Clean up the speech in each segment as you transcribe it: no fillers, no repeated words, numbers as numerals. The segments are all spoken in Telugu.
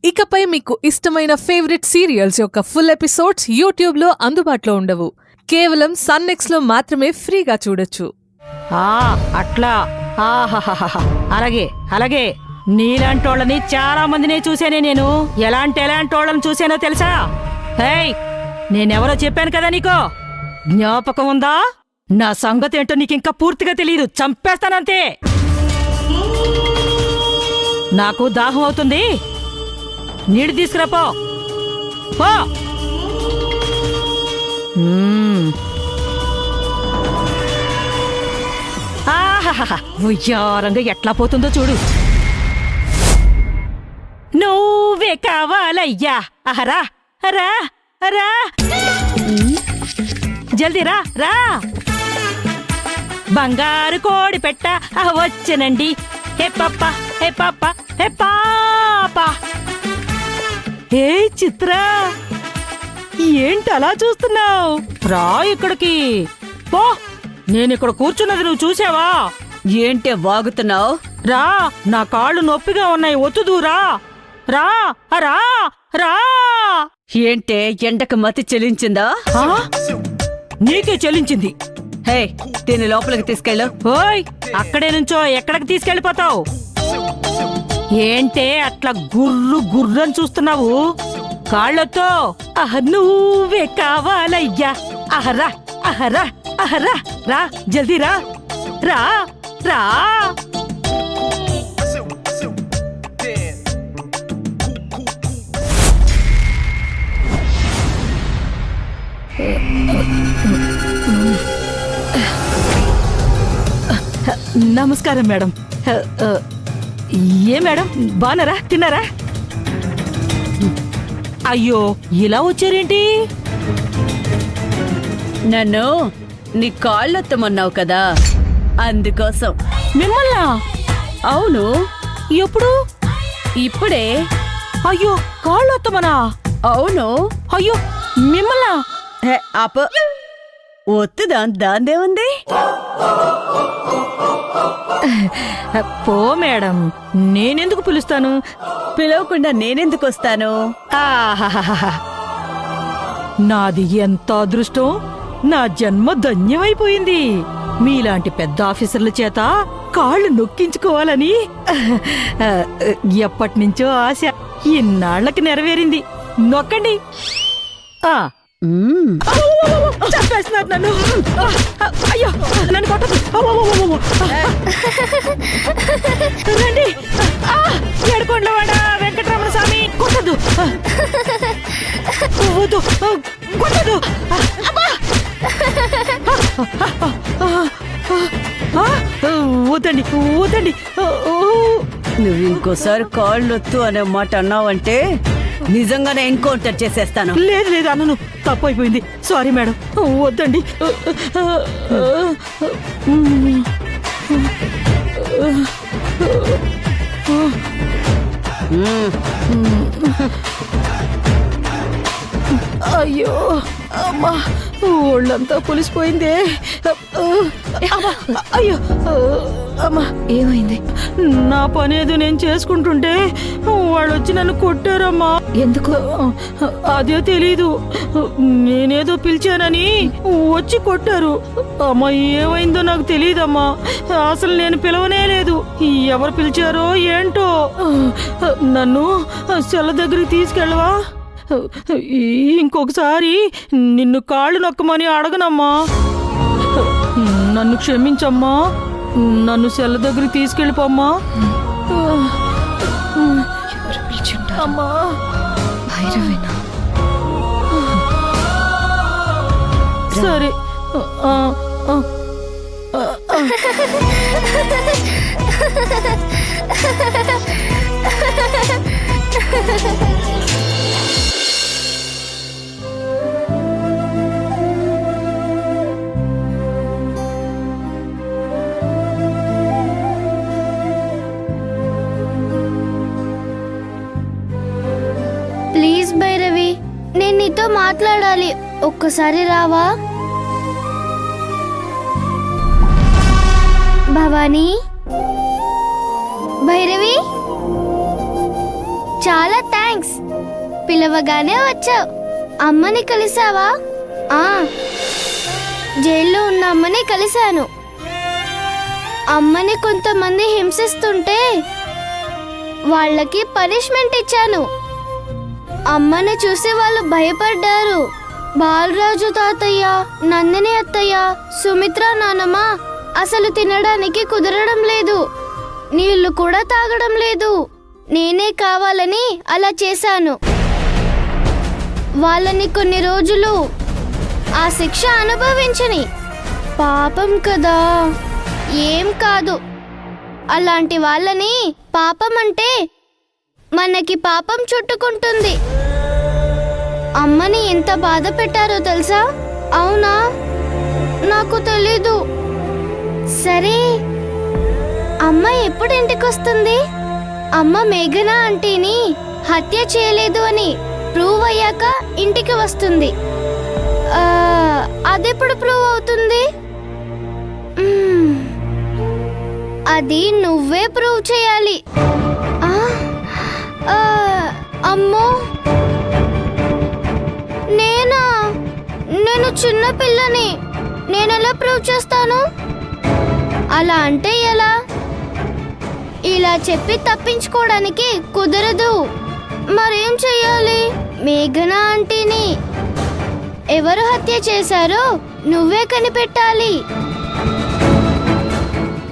ఇకపై మీకు ఇష్టమైన ఫేవరెట్ సీరియల్స్ యొక్క ఫుల్ ఎపిసోడ్స్ యూట్యూబ్లో అందుబాటులో ఉండవు. కేవలం సన్నెక్స్లో మాత్రమే ఫ్రీగా చూడొచ్చు. అట్లా అలాగే అలాగే నీలాంటోళ్ళని చాలా మందినే చూసానే నేను. ఎలాంటి వాళ్ళని చూసానో తెలుసా? హేయ్, నేనెవరో చెప్పాను కదా నీకో, జ్ఞాపకం ఉందా? నా సంగతి ఏంటో నీకింకా పూర్తిగా తెలియదు. చంపేస్తానంతే. నాకు దాహం అవుతుంది, నీళ్ళు తీసుకురాపో. ఉయ్యారంగా ఎట్లా పోతుందో చూడు. నువ్వే కావాలయ్యా. అహరా రా రా, జల్దీ రా రా. బంగారు కోడి పెట్ట వచ్చనండి. హే పాప హే పాప హే పాప. హే చిత్ర, ఏంటి అలా చూస్తున్నావు? రా ఇక్కడికి. పో, నేనిక్కడ కూర్చున్నది నువ్వు చూసావా? ఏంటే వాగుతున్నావు? రా, నా కాళ్ళు నొప్పిగా ఉన్నాయి, ఒత్తుదూరా. రా రా రా. ఏంటే ఎండకు మతి చెలించిందా? నీకే చెల్లించింది. హే, దీన్ని లోపలికి తీసుకెళ్ళు. ఓయ్, అక్కడే నుంచో ఎక్కడికి తీసుకెళ్ళిపోతావు? ఏంటే అట్లా గుర్రు గుర్రని చూస్తున్నావు? కాళ్ళతో నువ్వే కావాలయ్యా. అహరా అహరా అహరా. రా, జల్దీ రా రా రా. నమస్కారం మేడం. ఏ మేడం, బాగున్నారా? తిన్నారా? అయ్యో, ఇలా వచ్చారేంటి? నన్ను నీ కాళ్ళొత్తమన్నావు కదా, అందుకోసం. మిమ్మల్నా? అవును. ఎప్పుడు? ఇప్పుడే. అయ్యో, కాళ్ళొత్తమనా? అవును. అయ్యో, మిమ్మల్నా? హే, ఆప. ఒత్తుదా, దాందే ఉంది. పో మేడం, నేనెందుకు పిలుస్తాను? పిలవకుండా నేనెందుకు వస్తాను? ఆహాహాహా. నాది ఎంత అదృష్టం! నా జన్మ ధన్యమైపోయింది. మీలాంటి పెద్ద ఆఫీసర్ల చేత కాళ్ళు నొక్కించుకోవాలని ఎప్పటినుంచో ఆశ ఇన్నాళ్లకి నెరవేరింది. నొక్కండి. చంపేస్తున్నారు నన్ను. అయ్యో, నన్ను కొట్టదు. రండి. ఏడుకొండలవాడ వెంకటరమణ స్వామి, కొట్టదు. వద్దు, కొట్టదు. వద్దండి వద్దండి. నువ్వు ఇంకోసారి కాళ్ళొత్తు అనే మాట అన్నావంటే నిజంగానే ఎన్కౌంటర్ చేసేస్తాను. లేదు లేదు, అన్నను తప్పు అయిపోయింది. సారీ మేడం, వద్దండి. అయ్యో అమ్మా, ఒళ్ళంతా పులిసిపోయిందే. అయ్యో అమ్మా, ఏమైంది? నా పనేదో నేను చేసుకుంటుంటే వాళ్ళు వచ్చి నన్ను కొట్టారమ్మా. ఎందుకు? అదే తెలీదు, నేనేదో పిలిచానని వచ్చి కొట్టారు. అమ్మా, ఏమైందో నాకు తెలీదమ్మా. అసలు నేను పిలవనే లేదు. ఎవరు పిలిచారో ఏంటో. నన్ను సెల దగ్గరికి తీసుకెళ్ళవా? ఇంకొకసారి నిన్ను కాళ్ళు నొక్కమని అడగనమ్మా. నన్ను క్షమించమ్మా. నన్ను సెల్ల దగ్గరికి తీసుకెళ్ళిపోమ్మా. అమ్మా, భైరవేనా? సరే. ప్లీజ్ భైరవి, నేను నీతో మాట్లాడాలి. ఒక్కసారి రావా? భవానీ, భైరవి, చాలా థ్యాంక్స్. పిలవగానే వచ్చావు. అమ్మని కలిసావా? ఆ, జైల్లో ఉన్న అమ్మని కలిశాను. అమ్మని కొంతమంది హింసిస్తుంటే వాళ్ళకి పనిష్మెంట్ ఇచ్చాను. అమ్మని చూసి వాళ్ళు భయపడ్డారు. బాలరాజు తాతయ్య, నందిని అత్తయ్య, సుమిత్ర నానమ్మ అసలు తినడానికి కుదరడం లేదు, నీళ్లు కూడా తాగడం లేదు. నేనే కావాలని అలా చేశాను. వాళ్ళని కొన్ని రోజులు ఆ శిక్ష అనుభవించని. పాపం కదా. ఏం కాదు, అలాంటి వాళ్ళని పాపం అంటే మనకి పాపం చుట్టుకుంటుంది. అమ్మని ఎంత బాధ పెట్టారో తెలుసా? అవునా? నాకు తెలీదు. సరే, అమ్మ ఎప్పుడు ఇంటికొస్తుంది? అమ్మ మేఘనా ఆంటీని హత్య చేయలేదు అని ప్రూవ్ అయ్యాక ఇంటికి వస్తుంది. అదెప్పుడు ప్రూవ్ అవుతుంది? అది నువ్వే ప్రూవ్ చేయాలి. అమ్మో, నేను చిన్న పిల్లని, నేనెలా ప్రూవ్ చేస్తాను? అలా అంటే ఎలా? ఇలా చెప్పి తప్పించుకోవడానికి కుదరదు. మరేం చెయ్యాలి? మేఘనా ఆంటీని ఎవరు హత్య చేశారో నువ్వే కనిపెట్టాలి.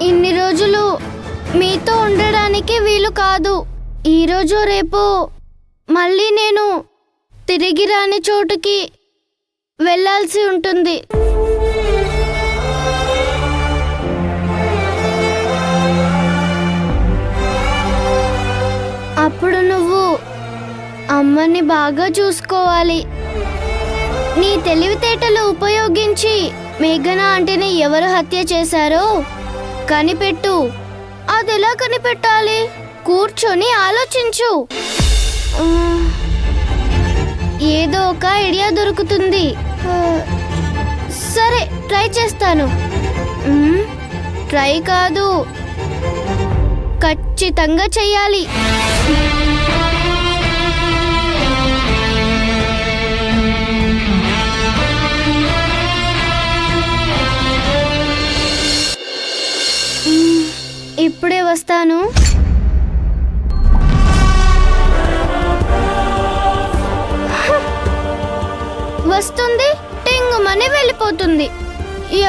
ఇన్ని రోజులు మీతో ఉండడానికి వీలు కాదు. ఈరోజు రేపు మళ్ళీ నేను తిరిగి రాని చోటుకి వెళ్ళాల్సి ఉంటుంది. అప్పుడు నువ్వు అమ్మని బాగా చూసుకోవాలి. నీ తెలివితేటలు ఉపయోగించి మేఘనా ఆంటీని ఎవరు హత్య చేశారో కనిపెట్టు. అదెలా కనిపెట్టాలి? కూర్చొని ఆలోచించు. ఏదో ఒక ఐడియా దొరుకుతుంది. సరే, ట్రై చేస్తాను. ట్రై కాదు, ఖచ్చితంగా చెయ్యాలి. ఇప్పుడే వస్తాను. వస్తుంది, టింగుమని వెళ్ళిపోతుంది.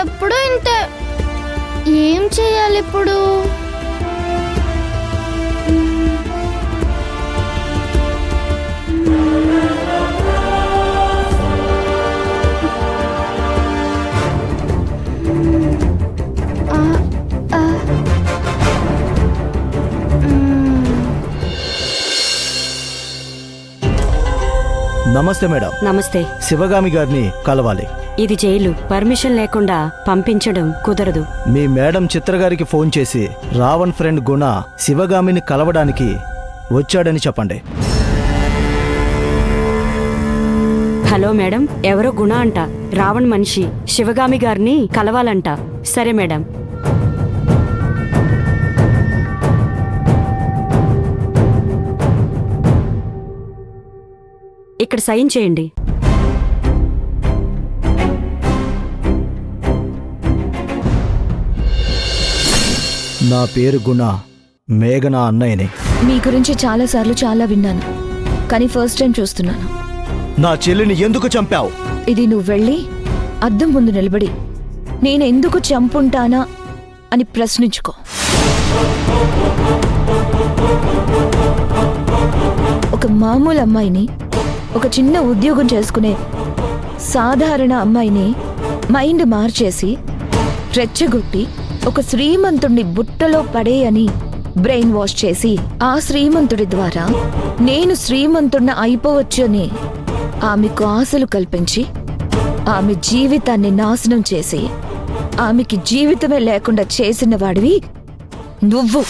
ఎప్పుడు ఇంతే. ఏం చేయాలి ఇప్పుడు? నమస్తే మేడం. నమస్తే. శివగామి గారిని కలవాలి. ఇది జైలు, పర్మిషన్ లేకుండా పంపించడం కుదరదు. మీ మేడం చిత్ర గారికి ఫోన్ చేసి రావణ్ ఫ్రెండ్ గుణ శివగామిని కలవడానికి వచ్చాడని చెప్పండి. హలో మేడం, ఎవరో గుణ అంట, రావణ్ మనిషి శివగామి గారిని కలవాలంట. సరే మేడం. ఇక్కడ సైన్ చేయండి. నా పేరు గుణ, మేఘనా అన్నయ్యని. మీ గురించి చాలాసార్లు చాలా విన్నాను, కానీ ఫస్ట్ టైం చూస్తున్నాను. నా చెల్లిని ఎందుకు చంపావు? ఇది నువ్వు వెళ్ళి అద్దం ముందు నిలబడి నేనెందుకు చంపుంటానా అని ప్రశ్నించుకో. ఒక మామూలు అమ్మాయిని, ఒక చిన్న ఉద్యోగం చేసుకునే సాధారణ అమ్మాయిని మైండ్ మార్చేసి రెచ్చగొట్టి ఒక శ్రీమంతుడిని బుట్టలో పడేయని బ్రెయిన్ వాష్ చేసి ఆ శ్రీమంతుడి ద్వారా నేను శ్రీమంతుడిని అయిపోవచ్చు అని ఆమెకు ఆశలు కల్పించి ఆమె జీవితాన్ని నాశనం చేసి ఆమెకి జీవితమే లేకుండా చేసిన వాడివి నువ్వు.